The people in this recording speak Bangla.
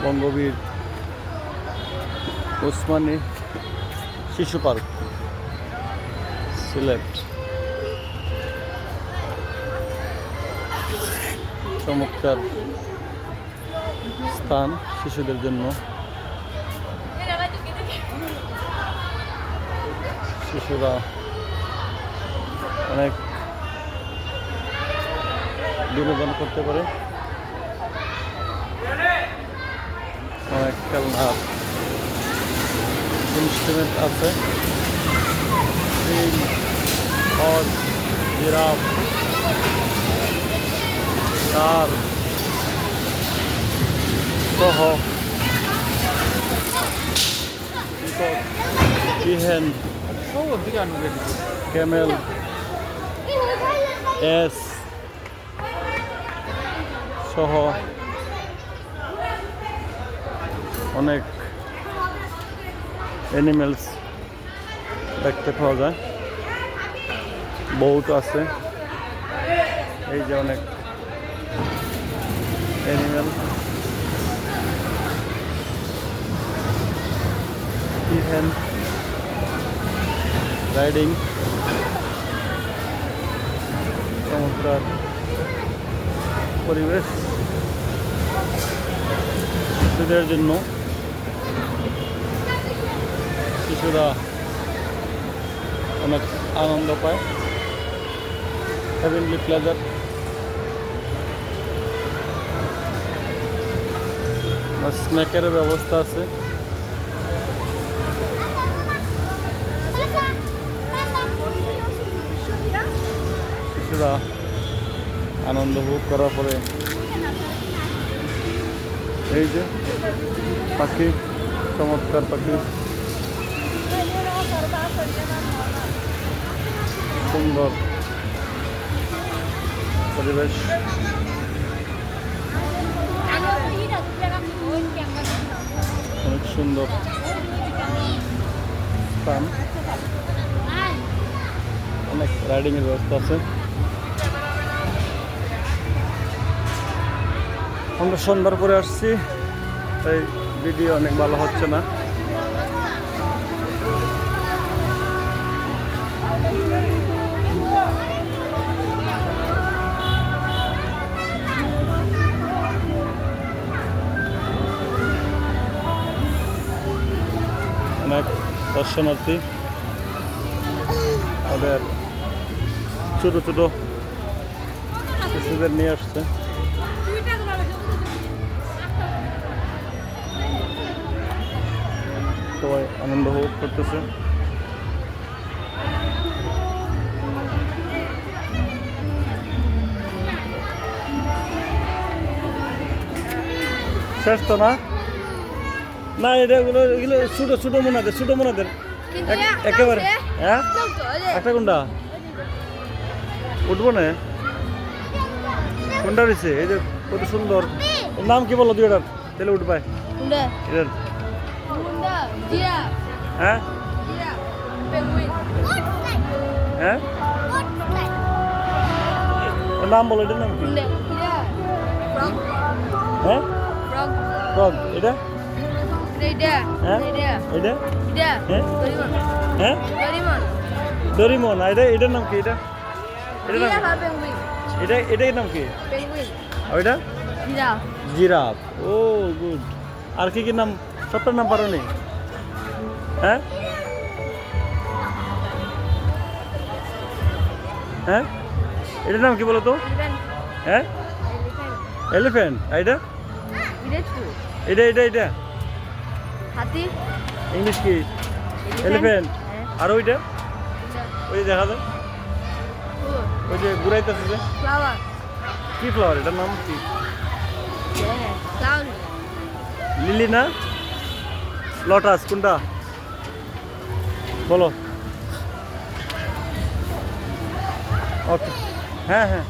বঙ্গবীর ওসমানী শিশু পার্ক, সিলেট। চমৎকার স্থান শিশুদের জন্য। শিশুরা অনেক বিনোদন করতে পারে, অনেক খেলনার ইনস্ট্রুমেন্ট আছে। হর্স, জিরাফ, কার সহ চিহেন, ক্যামেল, এস সহ অনেক অ্যানিমেলস দেখতে পাওয়া যায়। বহুত আছে, এই যে অনেক অ্যানিমেল। চিহেন রাইডিং, চমৎকার পরিবেশ শিশুদের জন্য। শিশুরা অনেক আনন্দ পায়, হেভেনলি প্লেজার। স্ন্যাকের ব্যবস্থা আছে। শিশুরা আনন্দ ভোগ করার পরে এই যে পাখি, চমৎকার পাখি, সুন্দর পরিবেশ। অনেক সুন্দর স্থান, অনেক রাইডিং এর ব্যবস্থা আছে। আমরা সন্ধ্যার পরে আসছি, তাই ভিডিও অনেক ভালো হচ্ছে না। অনেক দর্শনার্থী তাদের ছোট ছোট শিশুদের নিয়ে আসছে। সবাই আনন্দ উপভোগ করতেছে। শেষ তো না, না এগুলো এগুলো ছোটো ছোটো মোনাদের, ছোটো মোনাদের একেবারে। হ্যাঁ, একটা কোনটা উঠবো না, কোনটা রয়েছে? এই যে কত সুন্দর, নাম কি বলো দুইটার, তাহলে উঠবাই। হ্যাঁ হ্যাঁ, নাম বলো, এটার নাম কি? হ্যাঁ, ফ্রগ। এটা হ্যাঁ, এটা হ্যাঁ, ডোরিমন। এটা এটার নাম কি? এটা এটার নাম এটার নাম কি? ওইটা জিরাফ। ও গুড। আর কি কি নাম? সবটার নাম পারো নি? হ্যাঁ হ্যাঁ, এটার নাম কি বলো তো? হ্যাঁ, এলিফ্যান্ট। এটা এটা এটা এটা হাতি। ইংলিশ কি? এলিফ্যান্ট। আর ওইটা ওই দেখা যায়, ওই যে ঘুরাইতেছে যে ফ্লাওয়ার। কি ফ্লাওয়ার? এটার নাম কি? লিলি না লটাস? কোনটা বলো? ওকে, হ্যাঁ হ্যাঁ।